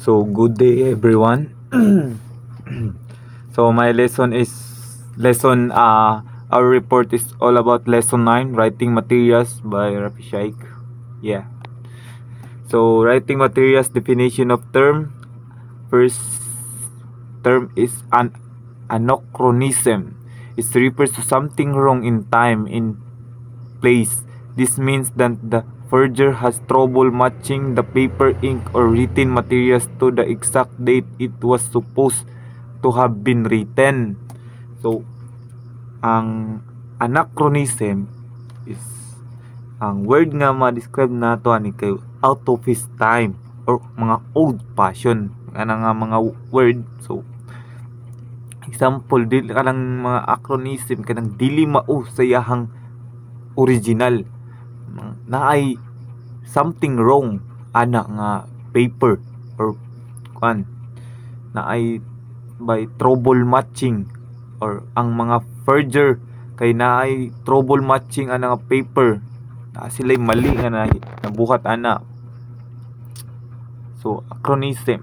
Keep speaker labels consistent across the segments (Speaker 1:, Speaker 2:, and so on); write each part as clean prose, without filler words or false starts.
Speaker 1: So good day everyone. So my lesson is our report is all about lesson 9, writing materials by Rafi Shaikh. Yeah. So writing materials definition of term. First term is an anachronism. It refers to something wrong in time, in place. This means that the forger has trouble matching the paper, ink, or written materials to the exact date it was supposed to have been written. So, ang anachronism is ang word nga ma-describe nato ani kay out of his time or mga old fashion ana nga mga word. So example dili ka lang mga acronym kanang dili mao sa iyahang original na ay something wrong ana nga paper or kuan na ay by trouble matching or ang mga forger kay na ay trouble matching ana nga paper na sila mali nga nabuhat ana. So anachronism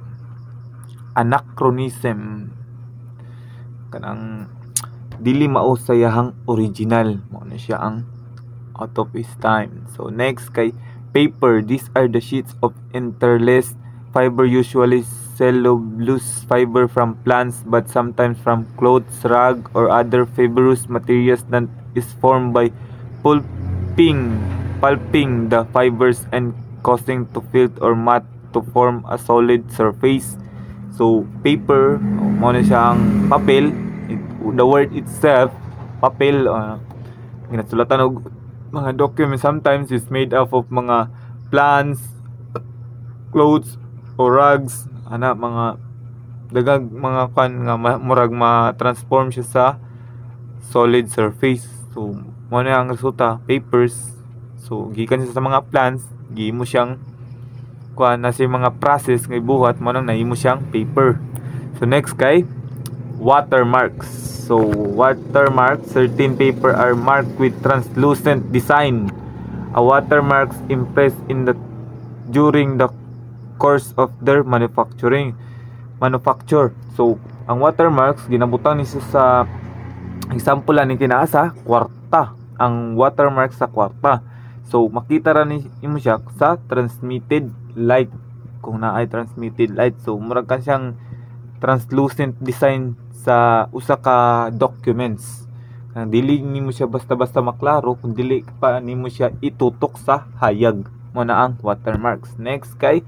Speaker 1: kanang dili mao sa iyahang original mo na siya ang out of his time. So next kay paper, these are the sheets of interlaced fiber, usually cellulose fiber from plants but sometimes from clothes, rag, or other fibrous materials that is formed by pulping the fibers and causing to filt or mat to form a solid surface. So paper mo na siyang papel. The word itself papel ginatsulatan og mga document sometimes is made up of mga plants, clothes, or rugs ana mga dagag mga kan nga murag ma-transform siya sa solid surface. So mo na ang resulta papers. So gikan siya sa mga plants, gihimo siyang kuan na siya mga process nga ibuhat mo nang nahimo siyang paper. So next kay watermarks. So watermarks, certain paper are marked with translucent design. A watermarks impressed during the course of their manufacture. So ang watermarks ginabutan ni sa example ani kinaasa kwarta. Ang watermarks sa kwarta. So makita ra ni imo siya sa transmitted light kung naay transmitted light. So murag kan siyang translucent design sa usa ka documents. Dili nimo siya basta-basta maklaro kung dili pa nimo siya itutok sa hayag. Mo na ang watermarks. Next kay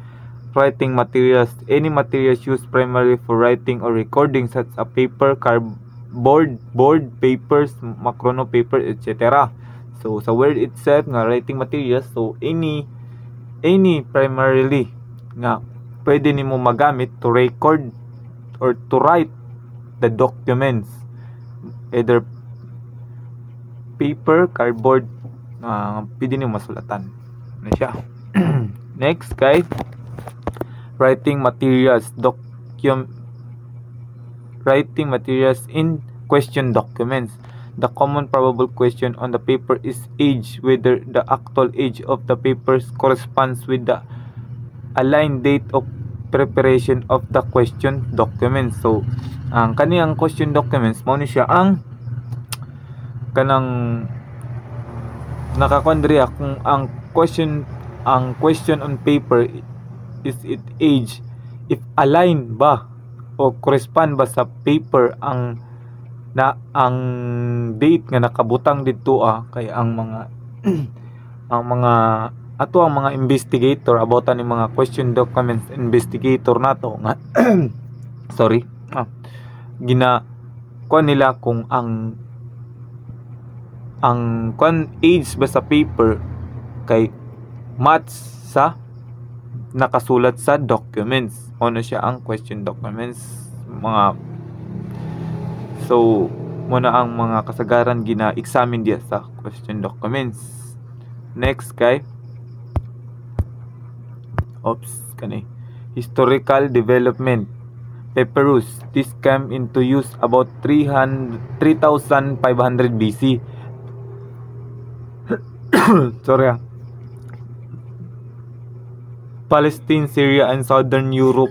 Speaker 1: writing materials. Any materials used primarily for writing or recording such as paper, cardboard, board, papers, macrono paper, etc. So sa word itself nga writing materials, so any primarily nga pwede nimo magamit to record or to write the documents, either paper, cardboard, pwede nyo masulatan na siya. Next kay writing materials writing materials in question documents. The common probable question on the paper is age, whether the actual age of the papers corresponds with the aligned date of preparation of the question documents. So ang kaniyang question documents mo ni siya ang kanang nakakondriya kung ang question on paper is it age, if align ba o correspond ba sa paper ang date nga nakabutang dito kay ang mga ang mga investigator about ani mga question documents investigator nato nga sorry kuan nila kung ang kuan age ba sa paper kay match sa nakasulat sa documents. Ano siya ang question documents mga. So muna ang mga kasagaran gina-examine diya sa question documents. Next kay historical development. Papyrus. This came into use about 3,500 BC. Sorry. Palestine, Syria, and Southern Europe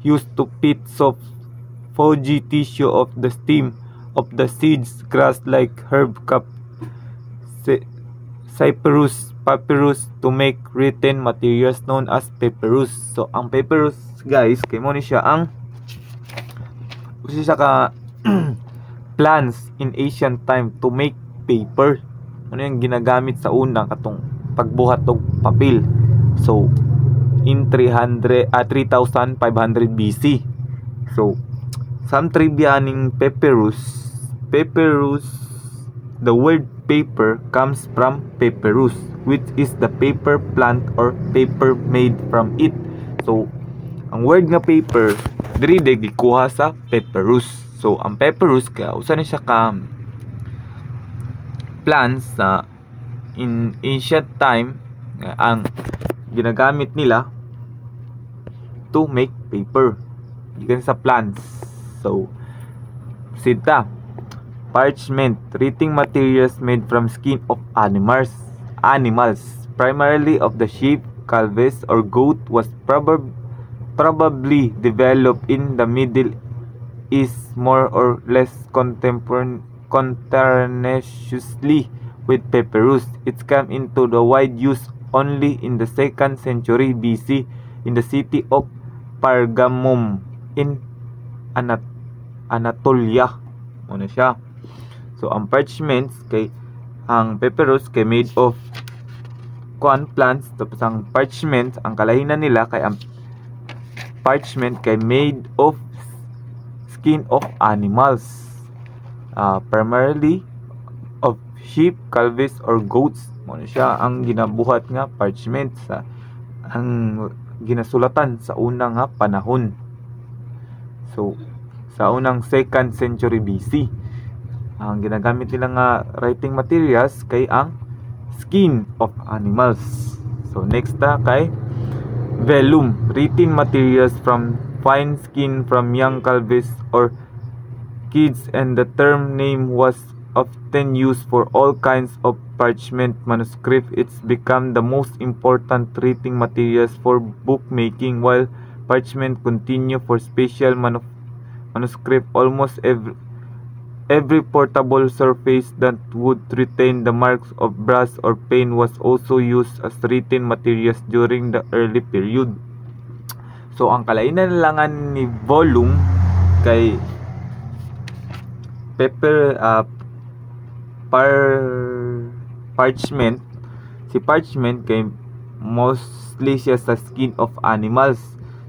Speaker 1: used to pit soft foggy tissue of the stem of the seeds grass like herb cap papyrus to make written materials known as papyrus. So ang papyrus guys kay mo ni siya ang usa siya ka plants in ancient time to make paper. Ano yung ginagamit sa una katong pagbuhat og papel. So in 3500 BC. So some trivia ning papyrus, the word paper comes from papyrus, which is the paper plant or paper made from it. So ang word nga paper diri gikuha sa papyrus. So ang papyrus kaya usa ni siya ka plants in ancient time ang ginagamit nila to make paper gikan sa plants. So sita parchment, writing materials made from skin of animals, primarily of the sheep, calves, or goat, was probably developed in the Middle East more or less contemporaneously with papyrus. It came into the wide use only in the 2nd century BC in the city of Pergamum in Anatolia. Ano siya? So ang parchments kay ang papyrus kay made of plants, tapos ang parchment ang kalahinan nila kay ang parchment kay made of skin of animals, primarily of sheep, calves, or goats. Ano siya ang ginabuhat nga parchment sa ang ginasulatan sa unang nga panahon. So sa unang 2nd century BC ang ginagamit nila nga writing materials kay ang skin of animals. So next kay vellum, written materials from fine skin from young calves or kids, and the term name was often used for all kinds of parchment manuscript. It's become the most important writing materials for bookmaking, while parchment continue for special manuscript. Almost every portable surface that would retain the marks of brass or pen was also used as written materials during the early period. So ang kalainan langan ni volume kay parchment. Si parchment kay mostly siya sa skin of animals.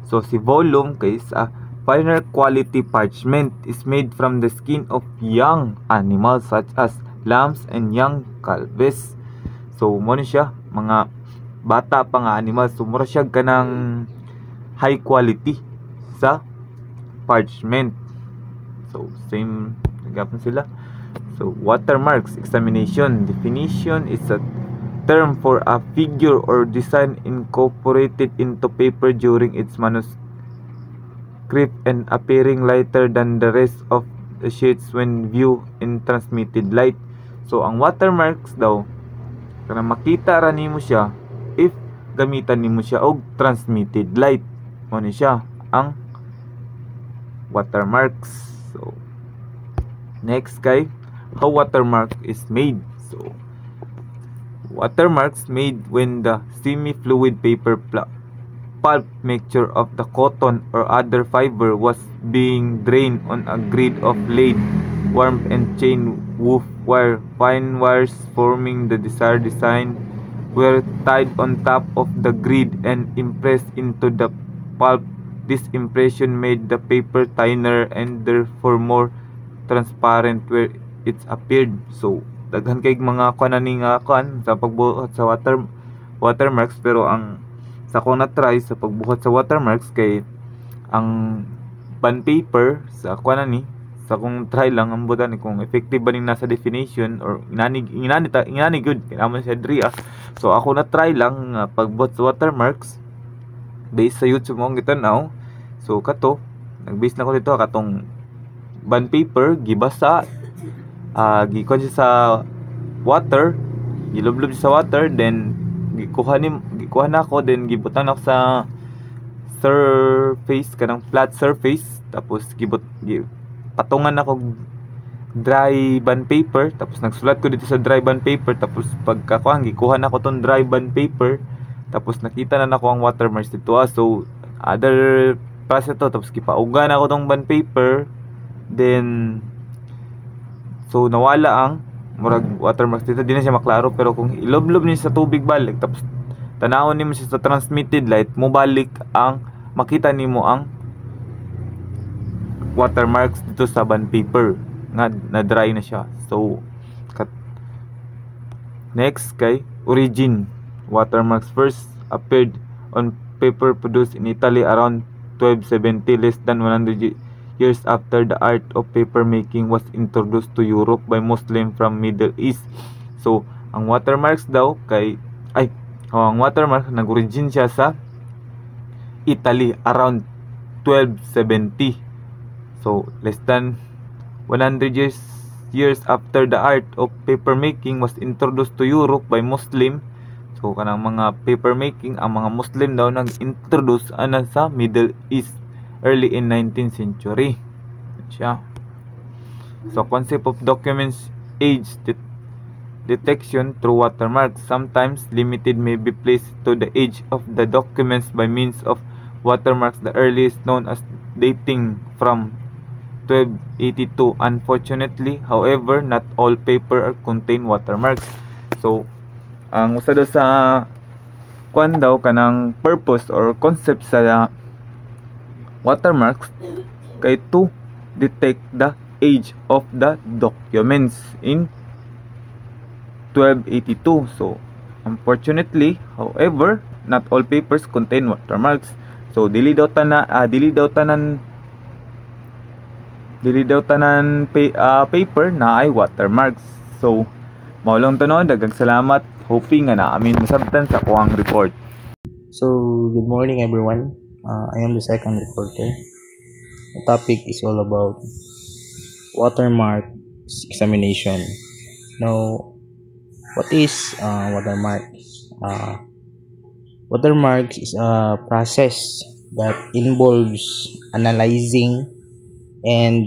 Speaker 1: So si volume kay sa finer quality parchment is made from the skin of young animals such as lambs and young calves. So mo ni siya mga bata pa nga animals. So mura siya kanang high quality sa parchment. So same gapon sila. So watermarks examination. Definition is a term for a figure or design incorporated into paper during its manuscript and appearing lighter than the rest of the shades when viewed in transmitted light. So ang watermarks daw kana makita ra nimo siya if gamitan nimo siya og transmitted light. Mo ni siya ang watermarks. So next kay how watermark is made. So watermarks made when the semi-fluid paper pulp mixture of the cotton or other fiber was being drained on a grid of lead, warm and chain woof wire. Fine wires forming the desired design were tied on top of the grid and impressed into the pulp. This impression made the paper thinner and therefore more transparent where it appeared. So daghan kay mga kuan sa pagbuhat sa watermarks, pero ang sa ko na try sa pagbuhat sa watermarks kay ang bond paper sa kuan sa kung try lang ang butan kung effective ba ning nasa definition or inani good kinahanglan siya diri. So ako na try lang pagbuhat sa watermarks based sa YouTube mo gitanaw. So kato nagbase na ko dito katong bond paper gibasa gikuha siya sa water, gilublob sa water, then gikuha na ako, then gibutan ako sa surface kanang flat surface, tapos patungan ako dry bond paper, tapos nagsulat ko dito sa dry bond paper, tapos pagkakuan gikuha na ko tong dry bond paper, tapos nakita na nako ang watermarks dito. So other process to, tapos gipauga na ako tong bond paper, then so nawala ang murag watermarks dito, di na siya maklaro. Pero kung iloblob niyo sa tubig balik, tapos tanawon nimo siya sa transmitted light, mo balik ang makita nimo ang watermarks dito sa bond paper nga na dry na siya. So next kay origin. Watermarks first appeared on paper produced in Italy around 1270, less than 100 years after the art of paper making was introduced to Europe by Muslim from Middle East. So ang watermarks daw kay ang watermark nag-origin siya sa Italy around 1270. So less than 100 years after the art of paper making was introduced to Europe by Muslim. So kanang mga paper making, ang mga Muslim daw nag-introduce sa Middle East early in 19th century siya. So concept of documents age detection through watermarks, sometimes limited, may be placed to the age of the documents by means of watermarks, the earliest known as dating from 1282. Unfortunately, however, not all paper contain watermarks. So ang usa daw sa kwan daw kanang purpose or concept sa watermarks kay to detect the age of the documents in 1282. So unfortunately, however, not all papers contain watermarks. So dili daw tanan paper na ay watermarks. So mao lang tanon, daghang salamat, hoping nga naamin masabtan sa kuang report.
Speaker 2: So good morning everyone. I am the second reporter. The topic is all about watermark examination. Now, what is watermark? Watermark is a process that involves analyzing and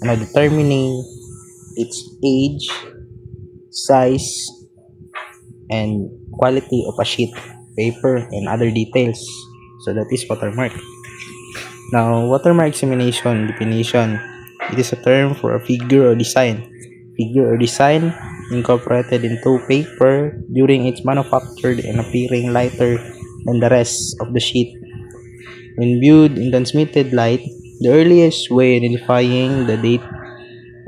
Speaker 2: determining its age, size, and quality of a sheet, paper, and other details. So that is watermark. Now, watermark examination definition. It is a term for a figure or design. Figure or design incorporated into paper during its manufactured and appearing lighter than the rest of the sheet. When viewed in transmitted light, the earliest way identifying the date,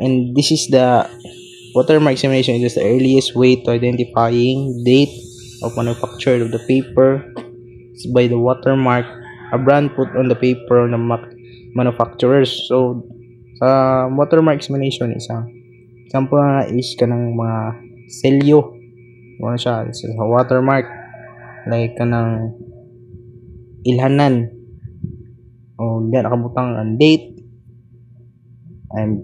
Speaker 2: and this is the watermark examination, it is the earliest way to identifying date of manufacture of the paper is by the watermark, a brand put on the paper of the manufacturers. So watermark examination is example na is kanang mga selyo, ano siya, sa watermark, like kanang ilhanan o diyan nakabutang ang date and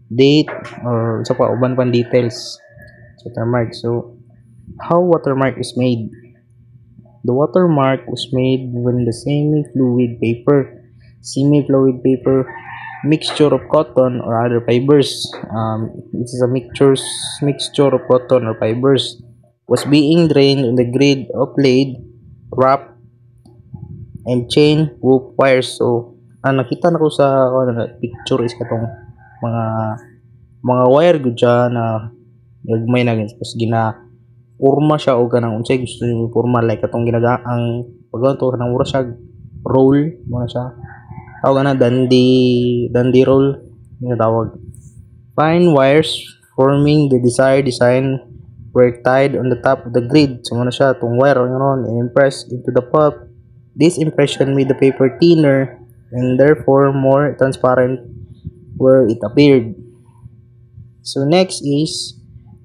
Speaker 2: date or sa pa uban pang details sa watermark. So how watermark is made? The watermark was made when the semi-fluid paper mixture of cotton or other fibers, it is a mixture of cotton or fibers, was being drained on the grid of lead, wrap, and chain hook wires. So nakita na ko sa picture is katong mga wire gud siya na gagmay na tapos forma siya o ganang unsay gusto niyo forma, like katong ginagaang pagganto kanang mura siya roll mo na siya tawag na dandy roll yung tawag. Fine wires forming the desired design were tied on the top of the grid. So muna siya itong wire and impressed into the pulp. This impression made the paper thinner and therefore more transparent where it appeared. So next is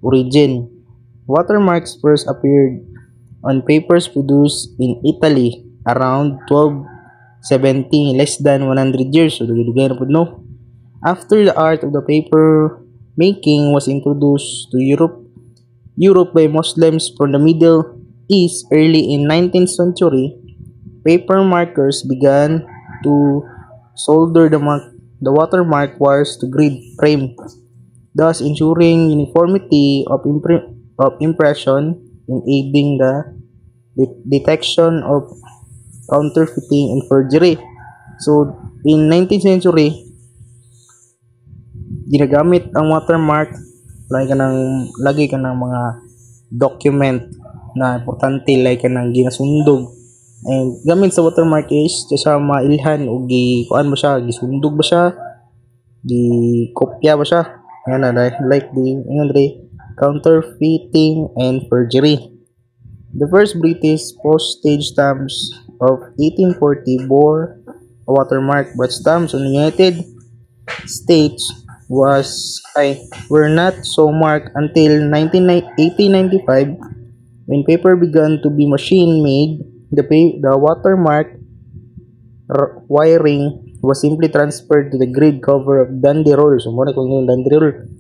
Speaker 2: origin. Watermarks first appeared on papers produced in Italy around 1270, less than 100 years. So no. After the art of the paper making was introduced to Europe by Muslims from the Middle East early in 19th century, paper markers began to solder the watermark wires to grid frame, thus ensuring uniformity of impression and aiding the detection of counterfeiting and forgery. So, in 19th century, ginagamit ang watermark lagi ka ng mga document na importante like ka ng ginasundog. And gamit sa watermark is sa mailhan o kuan mo siya, gisundog ba siya, kopya ba siya. Ayan na, like the counterfeiting and forgery. The first British postage stamps of 1840 bore a watermark, but stamps in the United States were not so marked until 1895 when paper began to be machine made. The watermark wiring was simply transferred to the grid cover of Dundee roll. So muna kung yung Dundee roll,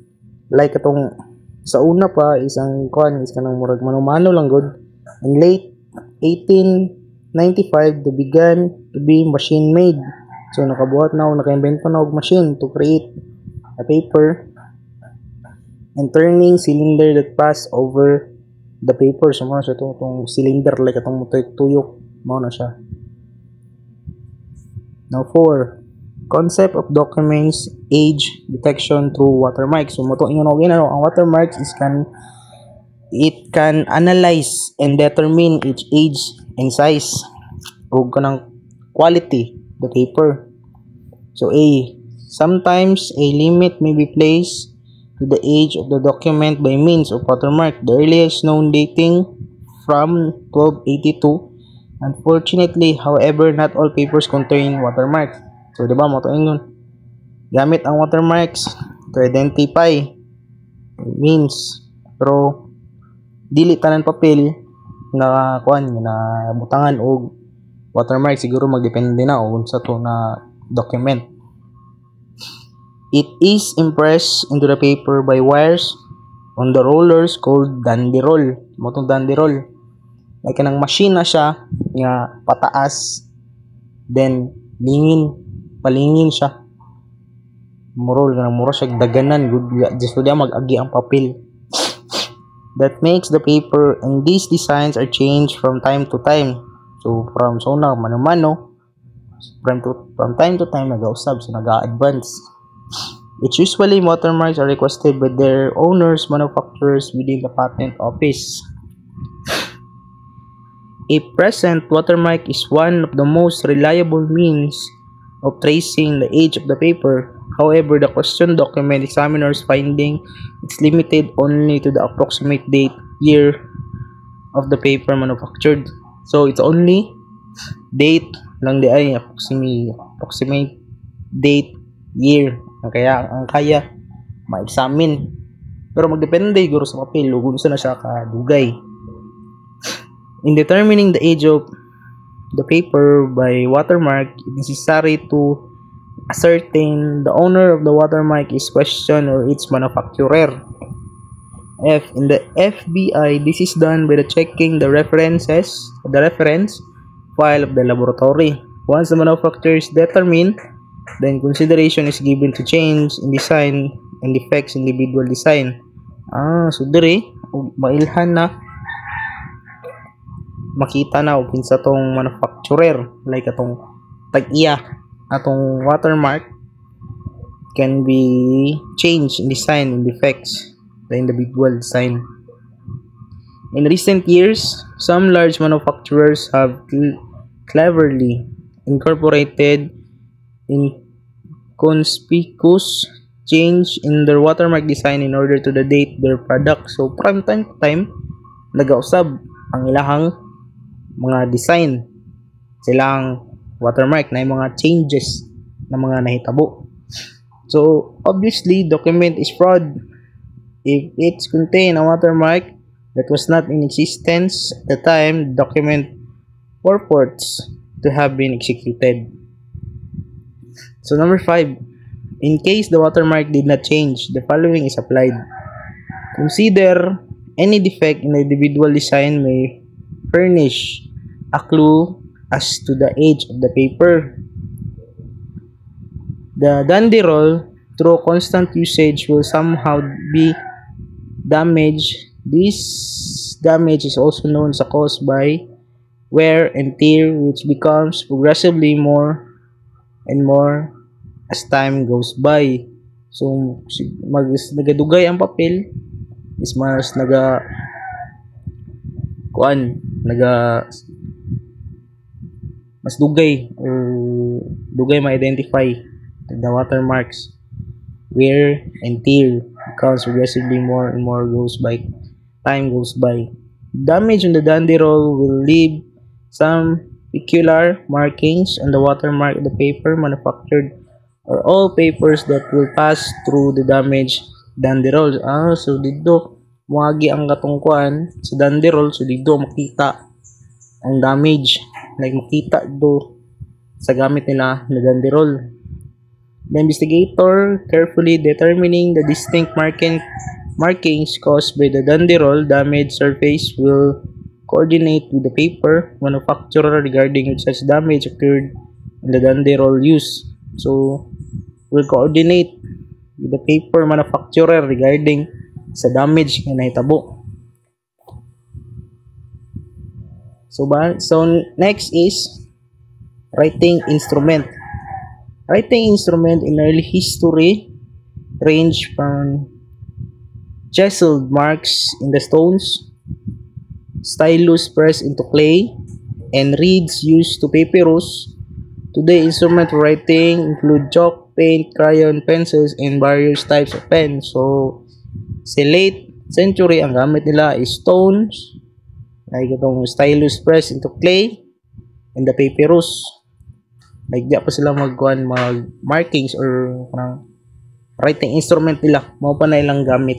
Speaker 2: like atong sa una pa isang kuan is kanang murag mano-mano lang good. In late 1895 they began to be machine made. So naka-invento na og machine to create a paper and turning cylinder that pass over the paper. So muna siya itong cylinder like itong tuyok mo na siya. Now 4, concept of documents age detection through watermarks. So moto ingon og ang watermarks it can analyze and determine its age and size ug kanang quality the paper. So A, sometimes a limit may be placed to the age of the document by means of watermark, the earliest known dating from 1282. Unfortunately, however, not all papers contain watermarks. So, diba, mo ito yun. Gamit ang watermarks to identify means. Pero, dili tanan papel na butangan o watermark. Siguro magdepende na o sa to na document. It is impressed into the paper by wires on the rollers called Dundee roll. Motong Dundee roll. Like kanang machine na siya nga pataas, then palingin siya. Murol kanang mura siya daganan good just so mag-agi ang papel. That makes the paper, and these designs are changed from time to time. So from mano-mano, from time to time nag-usab, so nag-advance. It's usually watermarks are requested by their owners, manufacturers within the patent office. A present watermark is one of the most reliable means of tracing the age of the paper. However, the questioned document examiner's finding is limited only to the approximate date year of the paper manufactured. So it's only date lang di ay approximate date year ang kaya ma-examine. Pero magdepende siguro sa papel kung saan na siya kadugay. In determining the age of the paper by watermark, it is necessary to ascertain the owner of the watermark is questioned or its manufacturer. F. In the FBI, this is done by checking the reference file of the laboratory. Once the manufacturer is determined, then consideration is given to change in design and defects in individual design. So dire mailhan na makita na o kinsa tong manufacturer like atong tag-iya atong watermark can be changed in design and defects the individual design. In recent years, some large manufacturers have cleverly incorporated inconspicuous change in their watermark design in order to date their product. So from time to time nagausab ang ilahang mga design silang watermark na mga changes na mga nahitabo. So obviously document is fraud if it contain a watermark that was not in existence at the time the document purports to have been executed. So number 5, in case the watermark did not change, the following is applied. Consider any defect in the individual design may furnish a clue as to the age of the paper. The danderol, through constant usage, will somehow be damaged. This damage is also known as caused by wear and tear, which becomes progressively more and more as time goes by. So, nagadugay ang papel is mas naga mas dugay or dugay ma-identify the watermarks. Wear and tear becomes progressively more and more time goes by. Damage on the danderol will leave some peculiar markings on the watermark of the paper manufactured or all papers that will pass through the damaged danderol. So dito muagi ang katungkuan sa danderol, so dito makita ang damage, like makita do sa gamit nila na danderol. The investigator, carefully determining the distinct markings caused by the danderol damaged surface, will coordinate with the paper manufacturer regarding if such damage occurred in the danderol use. So, will coordinate with the paper manufacturer regarding sa damage na nahitabo. So next is writing instrument. Writing instrument in early history range from chiseled marks in the stones, stylus pressed into clay, and reeds used to papyrus. Today, instrument for writing include chalk, paint, crayon, pencils, and various types of pens. So, sa late century, ang gamit nila is stones, like itong stylus pressed into clay, and the papyrus. Like, di pa sila mag markings or writing instrument nila. Mao pa na ilang gamit.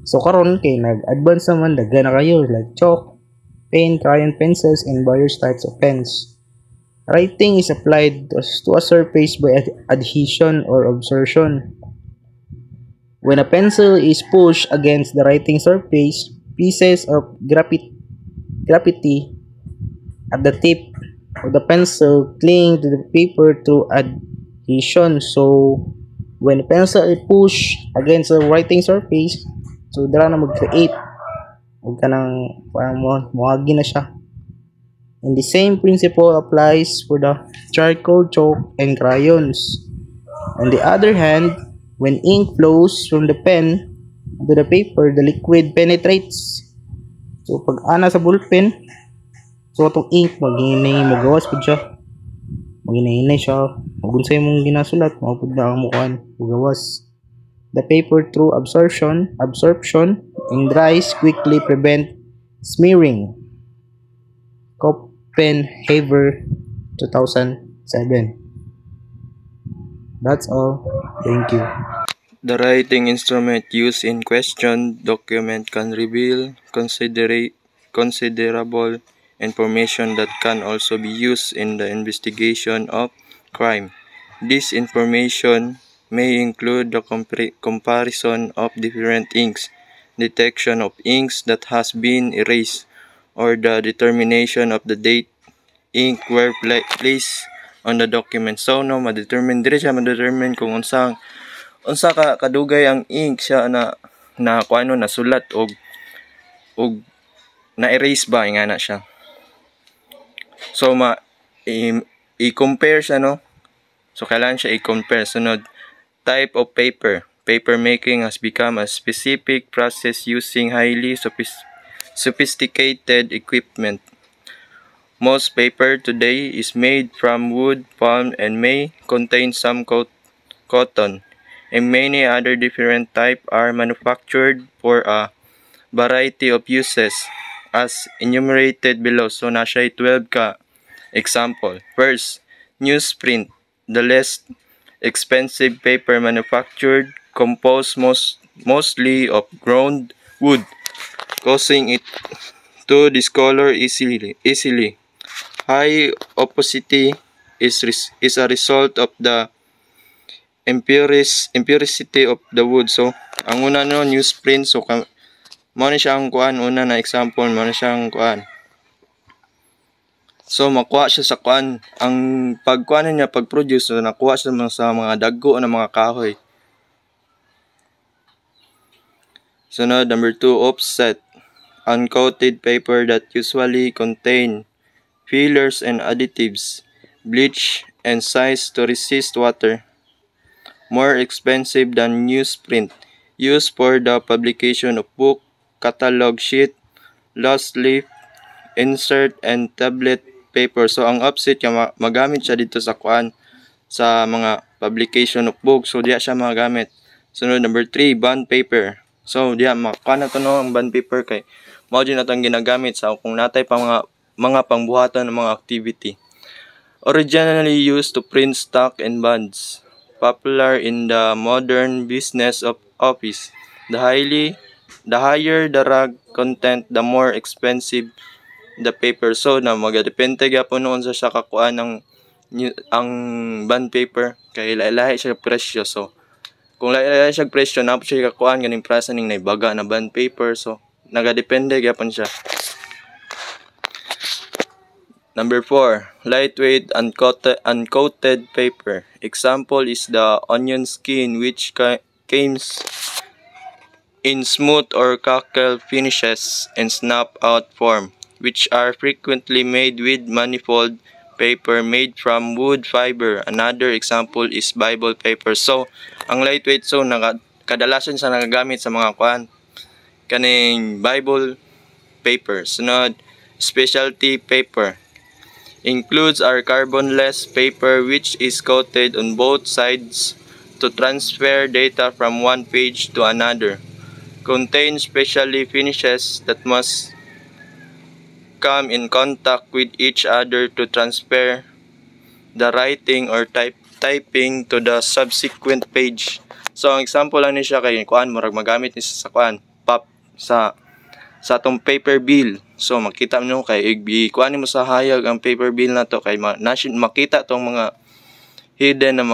Speaker 2: So, karon kay nag-advance naman, daga na kayo, like chalk, paint, crayon, pencils, and various types of pens. Writing is applied to a surface by adhesion or absorption. When a pencil is pushed against the writing surface, pieces of graphite at the tip of the pencil cling to the paper through adhesion. So, when the pencil is pushed against the writing surface, so dara na mag-create. Huwag ka nang muhagi na siya. And the same principle applies for the charcoal, chalk, and crayons. On the other hand, when ink flows from the pen to the paper, the liquid penetrates. So, pag ana sa ballpen, so itong ink, magawas po siya. Maghinay siya. Magunsay mong ginasulat, mapod na ang mukhaan, magawas. The paper through absorption and dries quickly prevent smearing. Copenhaver 2007. That's all. Thank you.
Speaker 3: The writing instrument used in question document can reveal considerable information that can also be used in the investigation of crime. This information may include the comparison of different inks, detection of inks that has been erased, or the determination of the date ink were placed on the document. So no, ma-determine kung unsa ka kadugay ang ink siya na nasulat og na erase ba nga na siya. So i-compare siya, no? So kailangan siya i-compare. Sunod, type of paper. Paper making has become a specific process using highly sophisticated equipment. Most paper today is made from wood, palm, and may contain some cotton, and many other different types are manufactured for a variety of uses as enumerated below. So nasa 12 ka example. First, newsprint, the less expensive paper manufactured, composed mostly of ground wood, causing it to discolor easily. High opacity is a result of the empiricity of the wood. So, ang una newsprint. So, mo na siya ang kuan. Una na example, mo na siya ang kuan. So makuha siya sa kuan. Ang pagkuan niya pag-produce so nakuha siya sa mga dagko na mga kahoy. Sunod, number 2, offset. Uncoated paper that usually contain fillers and additives, bleach, and size to resist water. More expensive than newsprint. Used for the publication of book, catalog sheet, lost leaf, insert, and tablet paper. So ang offset magamit siya dito sa kuan sa mga publication of books. So diya siya magamit. Sunod, number 3, bond paper. So diya makuha na to no ang bond paper kay mao din natang ginagamit sa kung natay pa mga pangbuhatan ng mga activity. Originally used to print stock and bonds. Popular in the modern business of office. The higher the rag content, the more expensive the paper. So na magadepende gyapon noon sa siya kakuan ng ang bond paper kay lahi siya presyo. So kung lahi siya presyo na siya kakuan ganing prasa ning naibaga na bond paper. So nagadepende gyapon siya. Number 4, lightweight uncoated paper. Example is the onion skin, which comes in smooth or crackle finishes and snap out form, which are frequently made with manifold paper made from wood fiber. Another example is Bible paper. So ang lightweight so kadalasan sa nagagamit sa mga kuan kaning Bible paper. Sunod, specialty paper includes our carbonless paper, which is coated on both sides to transfer data from one page to another. Contains specially finishes that must come in contact with each other to transfer the writing or typing to the subsequent page. So ang example lang ni siya kay kuan murag magamit ni sa kuan pop sa atong paper bill. So makita mo kay kuanin mo sa hayag ang paper bill na to kay makita tong mga hidden na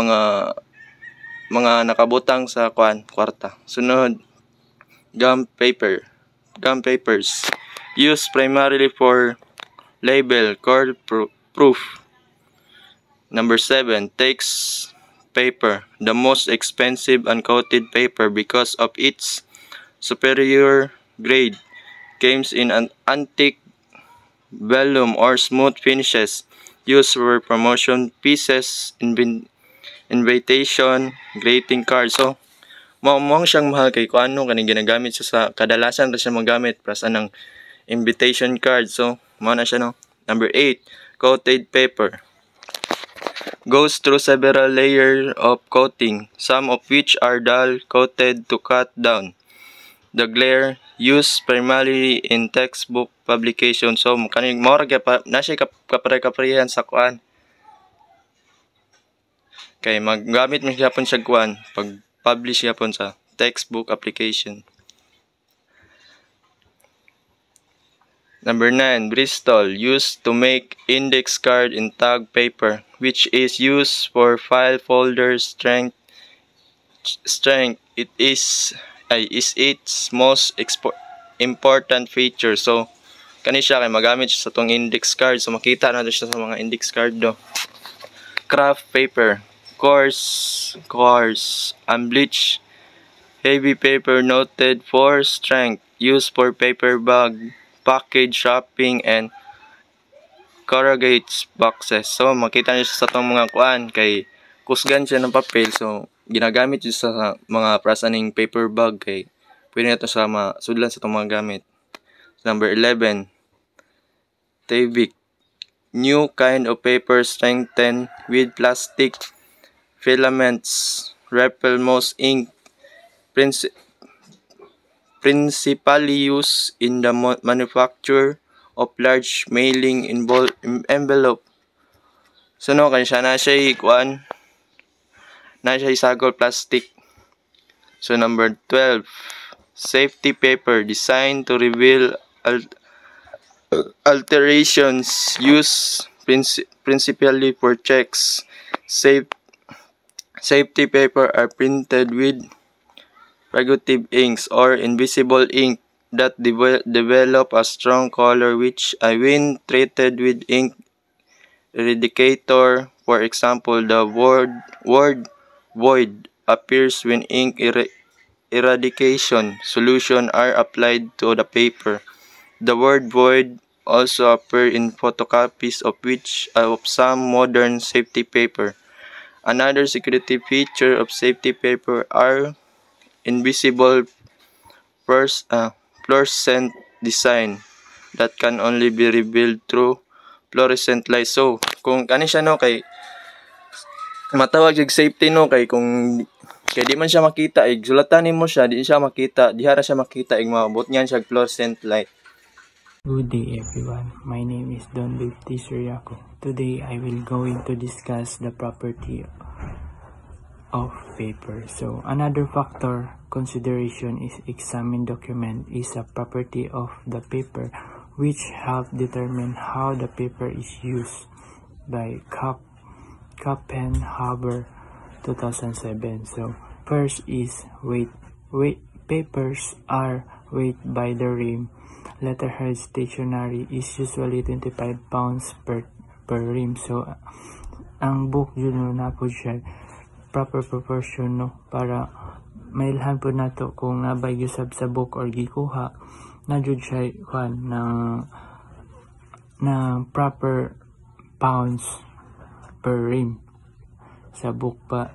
Speaker 3: mga nakabutang sa kwarta. Sunod, gum papers used primarily for label cord proof. Number 7, text paper, the most expensive uncoated paper because of its superior grade. Comes in an antique vellum or smooth finishes, used for promotion pieces, invitation, greeting cards. So mao siyang mahal kay kuano kaning ginagamit siya sa kadalasan ra siya magamit para sa nang invitation card. So mao na siya no. Number 8, coated paper goes through several layers of coating, some of which are dull coated to cut down the glare, used primarily in textbook publication. So kaning mao ra na siya kapare-kaparehan sa kuan kay maggamit man gyapon siya kuan pag publish gyapon sa textbook application. Number 9, Bristol, used to make index card in tag paper, which is used for file folder strength. It is its most important feature. So kani siya kay magamit siya sa tong index card. So makita natin siya sa mga index card do. Craft paper, coarse, unbleached, heavy paper noted for strength, used for paper bag, package wrapping, and corrugated boxes. So makita niyo sa tong mga kuan kay kusgan siya ng papel. So ginagamit siya sa mga prasaning paper bag kay pwede na ito sa sudlan sa itong mga gamit. Number 11, Tevik, new kind of paper strengthened with plastic filaments, repel-moss ink, principally used in the manufacture of large mailing envelope. So no, kaya siya na siya kuan na siya isagol plastic. So number 12, safety paper designed to reveal alterations, used principally for checks. Safety paper are printed with fugitive inks or invisible ink that develop a strong color, which when treated with ink eradicator. For example, the word void appears when ink eradication solution are applied to the paper. The word void also appears in photocopies of some modern safety paper. Another security feature of safety paper are invisible fluorescent design that can only be revealed through fluorescent light. So, kung kani siya no kay matawag yung safety no kay di man siya makita sulatanin mo siya di siya makita dihara siya makita maabot niyan siya fluorescent light.
Speaker 4: Good day everyone, my name is Don Bifty Suryako. Today I will going to discuss the property of paper. So another factor consideration is examine document is a property of the paper which help determine how the paper is used by Kappenhaber 2007. So first is weight. Papers are weighed by the rim. Letterhead stationery is usually 25 pounds per rim. So ang book yun na po siya proper proportion no para mailhan po nato kung nabay gyusab sa book or gikuha na jud siya na proper pounds per rim sa book pa.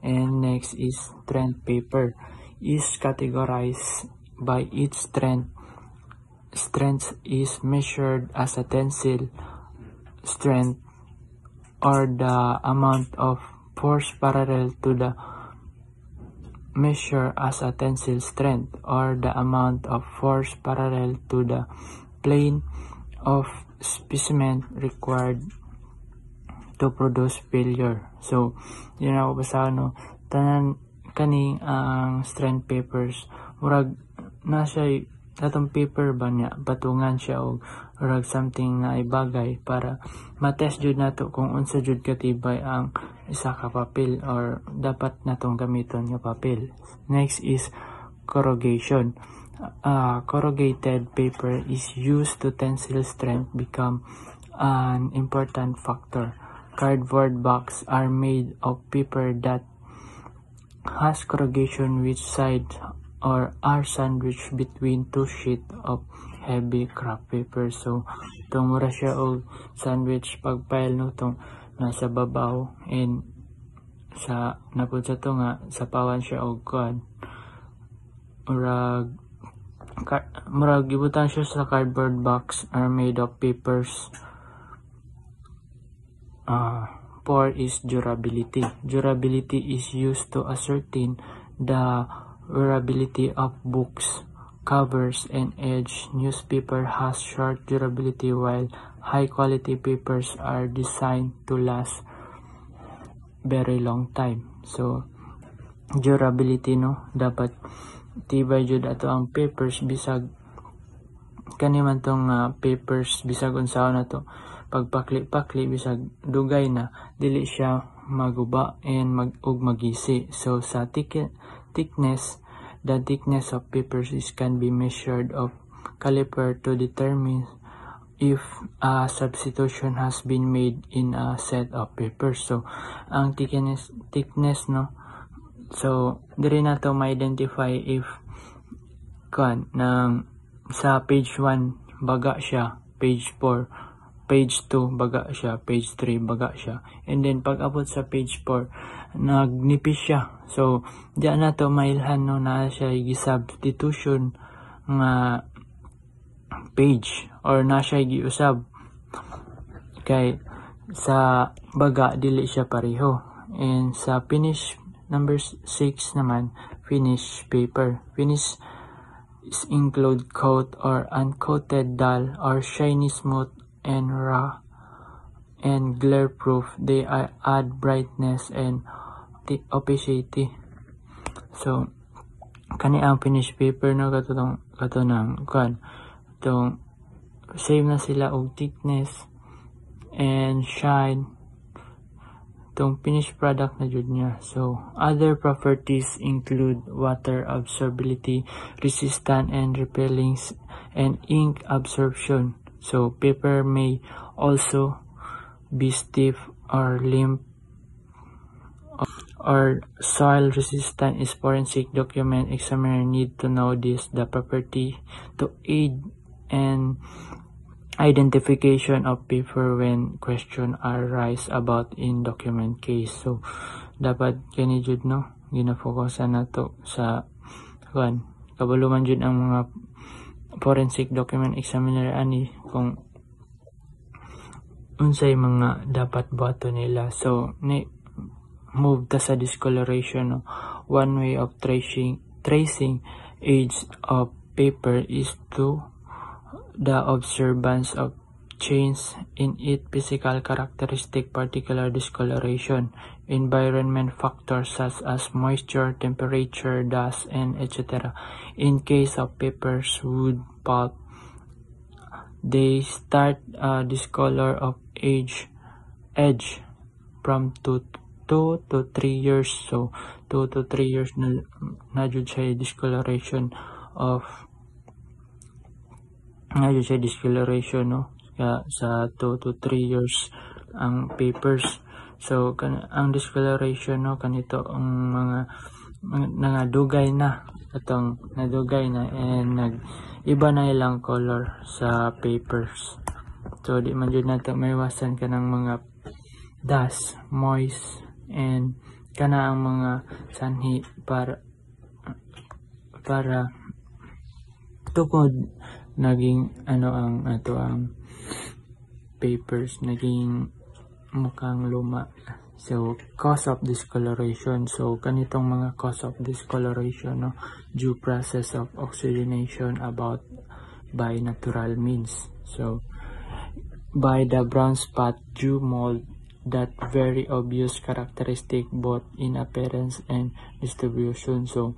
Speaker 4: And next is strength. Paper is categorized by its strength. Strength is measured as a tensile strength or the amount of force parallel to the measure as a tensile strength or the amount of force parallel to the plane of specimen required to produce failure. So, yun ako basa tanan kaning ang strength papers murag na siya atong paper ba niya patungan siya og murag something na ibagay para matest jud nato kung unsa jud katibay ang isa ka papel or dapat natong gamiton nga papel. Next is corrugation. Corrugated paper is used to tensile strength become an important factor. Cardboard box are made of paper that has corrugation which side or are sandwiched between two sheets of heavy craft paper. So itong mura siya og sandwich pagpile no tong nasa babaw and sa napud sa to nga sa pawan siya og kuan murag gibutan siya sa cardboard box are made of papers. 4 is durability. Durability is used to ascertain the durability of books, covers, and edge. Newspaper has short durability while high-quality papers are designed to last very long time. So, durability no, dapat tibay jud ato ang papers bisag kaniman tong papers bisag unsaon na to pagpakli-pakli bisag dugay na dili siya maguba and magisi. So sa thickness, the thickness of papers can be measured of caliper to determine if a substitution has been made in a set of papers. So ang thickness no, so diri na to ma-identify if nang sa page 1 baga siya, page 4 page 2 baga siya, page 3 baga siya, and then pag abot sa page 4 nagnipis siya. So diyan na to mailhan no na siya gi-substitution nga page or na siya giusab kay sa baga dili siya pareho. And sa finish number 6 naman, finish paper. Finish is include coat or uncoated, dull or shiny, smooth and raw and glare proof. They add brightness and opacity. So kani ang finish paper no katunang itong same na sila og thickness and shine itong finished product na jud niya. So other properties include water absorbability, resistant and repelling, and ink absorption. So paper may also be stiff or limp or soil resistant. Is forensic document examiner need to know this, the property to aid and identification of paper when question arise about in document case. So dapat kani jud no gina-focusan nato sa kabalo jud ang mga forensic document examiner ani kung unsay mga dapat buhaton nila. So move ta sa discoloration, no? One way of tracing age of paper is to the observance of change in its physical characteristic, particular discoloration, environment factors such as moisture, temperature, dust, and etc. In case of papers, wood, pulp, they start discolor of age from 2 to 3 years. So 2 to 3 years na jud siya discoloration of no sa 2 to 3 years ang papers. So ang discoloration, no, kanito ang mga nangadugay na and iba na ilang color sa papers. So di man jud nato maiwasan kanang mga dust, moist, and kana ang mga sanhi para tukod naging ang papers naging mukhang luma. So cause of discoloration, so kanitong mga cause of discoloration, no, due process of oxidation about by natural means. So by the brown spot due mold, that very obvious characteristic both in appearance and distribution. So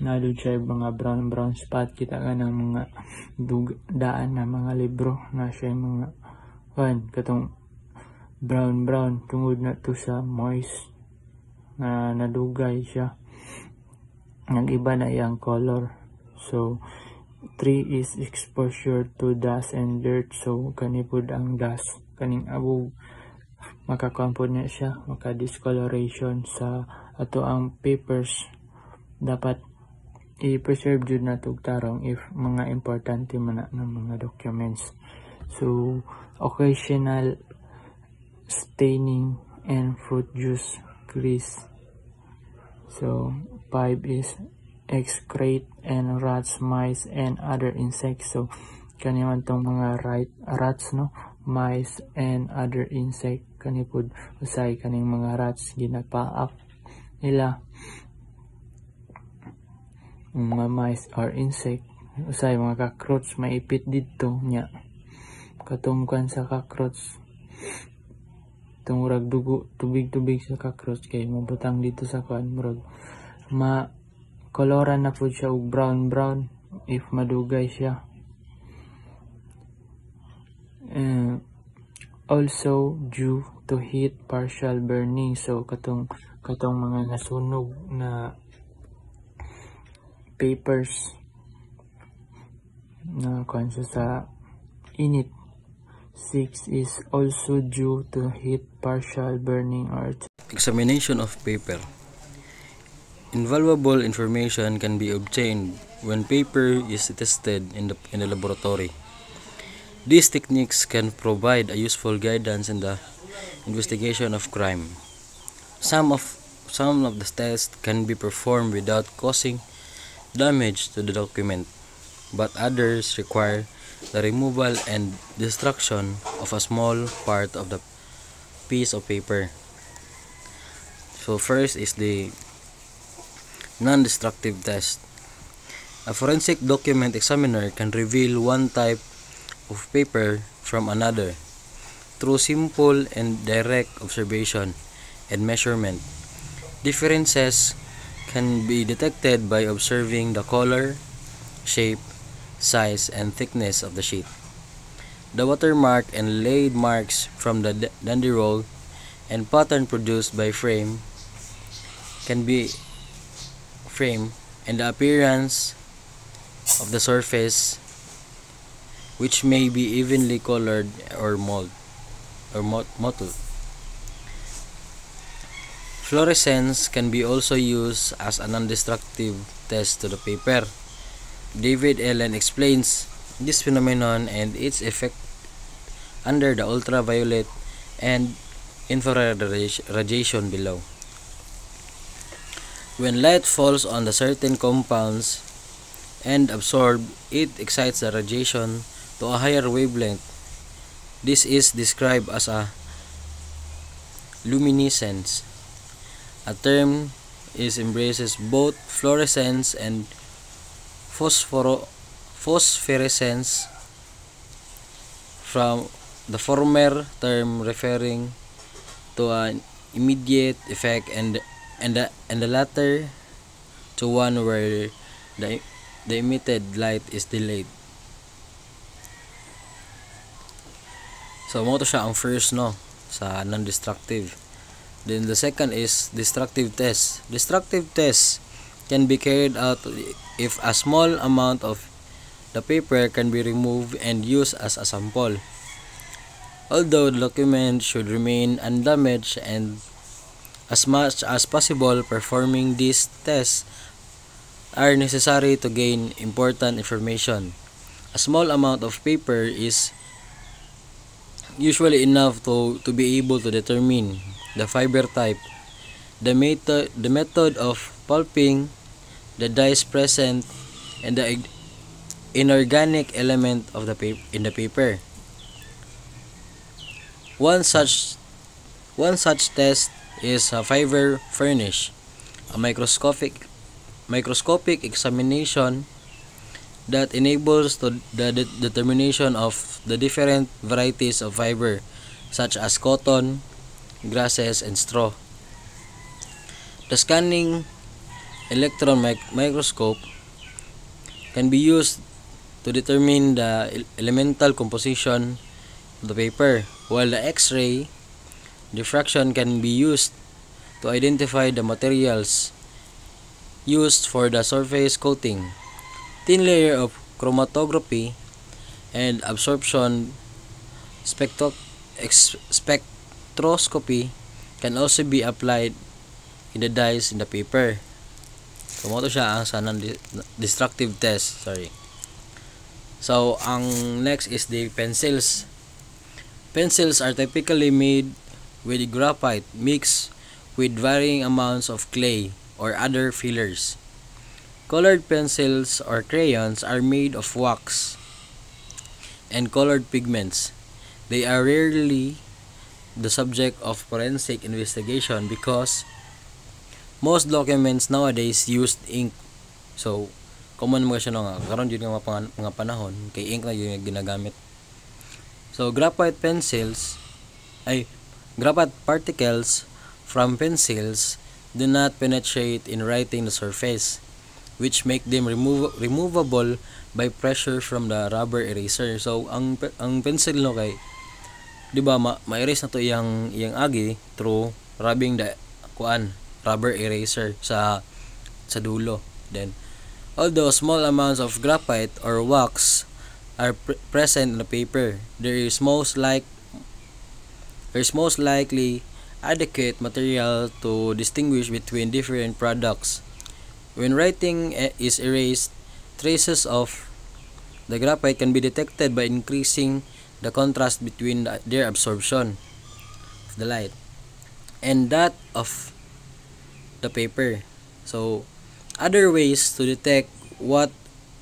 Speaker 4: nalud siya mga brown spot, kita ka ng mga daan na mga libro na siya mga katong brown tungod na to sa moist na nadugay siya, nag-iba na iyang color. So 3 is exposure to dust and dirt. So kanipod ang dust kaning abog makakumpod na siya, maka-discoloration sa ato ang papers. Dapat i-preserve jud na tarong if mga importante man na mga documents. So occasional staining and fruit juice grease. So 5 is excrete and rats, mice, and other insects. So kaniman tong mga rats, no, mice and other insect, kanipod usay kaning mga rats ginapaak nila, mga mice or insect usay mga cockroach maipit dito nya katungkan sa cockroach tungurag dugo tubig sa cockroach kay mabutang dito sa murag koloran na po siya og brown if madugay siya. Also due to heat, partial burning. So katong mga nasunog na papers na kansa sa init. 6 is also due to heat, partial burning, or
Speaker 5: examination of paper. Invaluable information can be obtained when paper is tested in the laboratory. These techniques can provide a useful guidance in the investigation of crime. Some of the tests can be performed without causing damage to the document, but others require the removal and destruction of a small part of the piece of paper. So first is the non-destructive test. A forensic document examiner can reveal one type of paper from another through simple and direct observation and measurement. Differences can be detected by observing the color, shape, size, and thickness of the sheet. The watermark and laid marks from the dandy roll and pattern produced by frame and the appearance of the surface, which may be evenly colored or mold. or mottle. Fluorescence can be also used as a non-destructive test to the paper. David Allen explains this phenomenon and its effect under the ultraviolet and infrared radiation below. When light falls on the certain compounds and absorbed, it excites the radiation to a higher wavelength. This is described as a luminescence. A term is embraces both fluorescence and phosphorescence, from the former term referring to an immediate effect and the latter to one where the emitted light is delayed. So mo to siya ang first no sa non-destructive. Then the second is destructive test. Destructive tests can be carried out if a small amount of the paper can be removed and used as a sample. Although the document should remain undamaged, and as much as possible performing these tests are necessary to gain important information. A small amount of paper is usually enough to be able to determine the fiber type, the method of pulping, the dyes present, and the inorganic element of the in the paper. One such test is a fiber furnish, a microscopic examination that enables the determination of the different varieties of fiber, such as cotton, grasses, and straw. The scanning electron microscope can be used to determine the elemental composition of the paper, while the X-ray diffraction can be used to identify the materials used for the surface coating. Thin layer of chromatography and absorption spectroscopy can also be applied in the dyes in the paper. So mo to siya ang sa non-destructive test. So ang next is the pencils. Pencils are typically made with graphite mixed with varying amounts of clay or other fillers. Colored pencils or crayons are made of wax and colored pigments. They are rarely the subject of forensic investigation because most documents nowadays used ink. So, common mo siya nga. Karon yun nga mga panahon, kay ink na yun yung ginagamit. So, graphite particles from pencils do not penetrate in writing the surface, which make them removable by pressure from the rubber eraser. So, ang pencil no kay, di ba, ma-erase na to iyang agi through rubbing the rubber eraser sa dulo. Then, although small amounts of graphite or wax are present in the paper, there is most likely adequate material to distinguish between different products. When writing is erased, traces of the graphite can be detected by increasing the contrast between their absorption of the light and that of the paper. So, other ways to detect what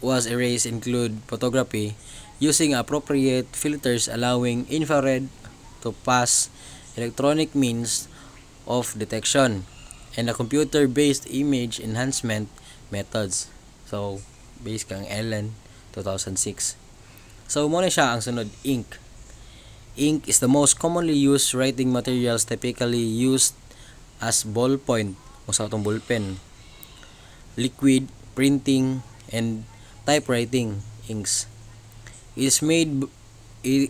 Speaker 5: was erased include photography using appropriate filters allowing infrared to pass electronic means of detection, and the computer-based image enhancement methods. So, based kang Allen 2006. So, muna siya ang sunod, ink. Ink is the most commonly used writing materials, typically used as ballpoint o sa itong ballpen, liquid printing, and typewriting inks. It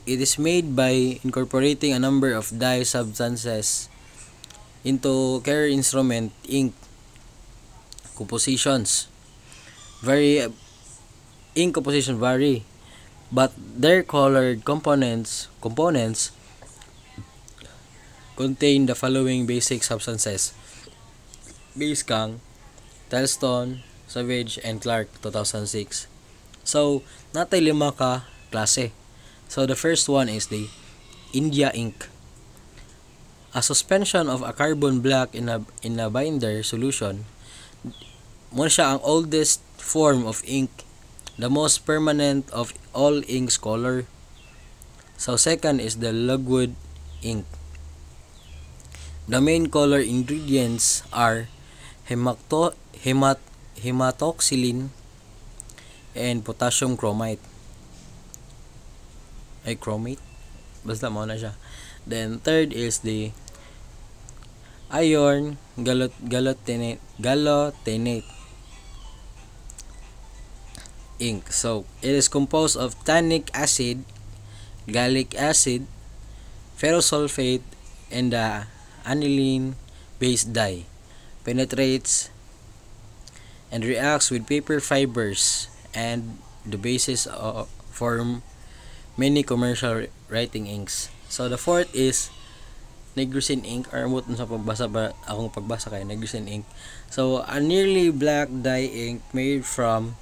Speaker 5: is made by incorporating a number of dye substances into carrier instrument ink compositions. Ink composition vary, but their colored components contain the following basic substances: Base Kang, Telston, Savage, and Clark 2006. So, natay 5 ka klase. So, the first one is the India ink. A suspension of a carbon black in a binder solution. Mo siya ang oldest form of ink, the most permanent of all inks color. So, second is the logwood ink. The main color ingredients are hematoxylin and potassium chromate. Chromate? Basta mo na siya. Then, third is the iron galotinate ink. So, it is composed of tannic acid, gallic acid, ferrosulfate, and the aniline-based dye. Penetrates and reacts with paper fibers and the basis form many commercial writing inks. So, the fourth is Negrusin ink, or amot sa akong pagbasa kay Negrusin ink. So, a nearly black dye ink made from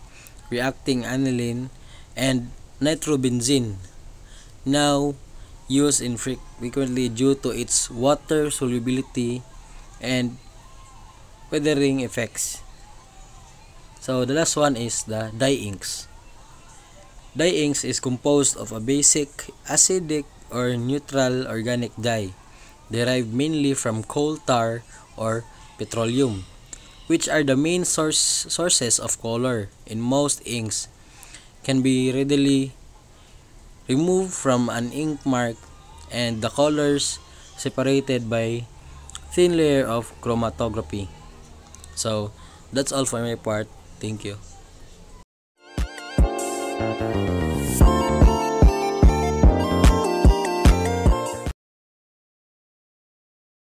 Speaker 5: reacting aniline and nitrobenzene, now used frequently due to its water solubility and weathering effects. So, the last one is the dye inks. Dye inks is composed of a basic acidic or neutral organic dye derived mainly from coal tar or petroleum, which are the main sources of color in most inks. Can be readily removed from an ink mark and the colors separated by thin layer of chromatography. So, that's all for my part. Thank you.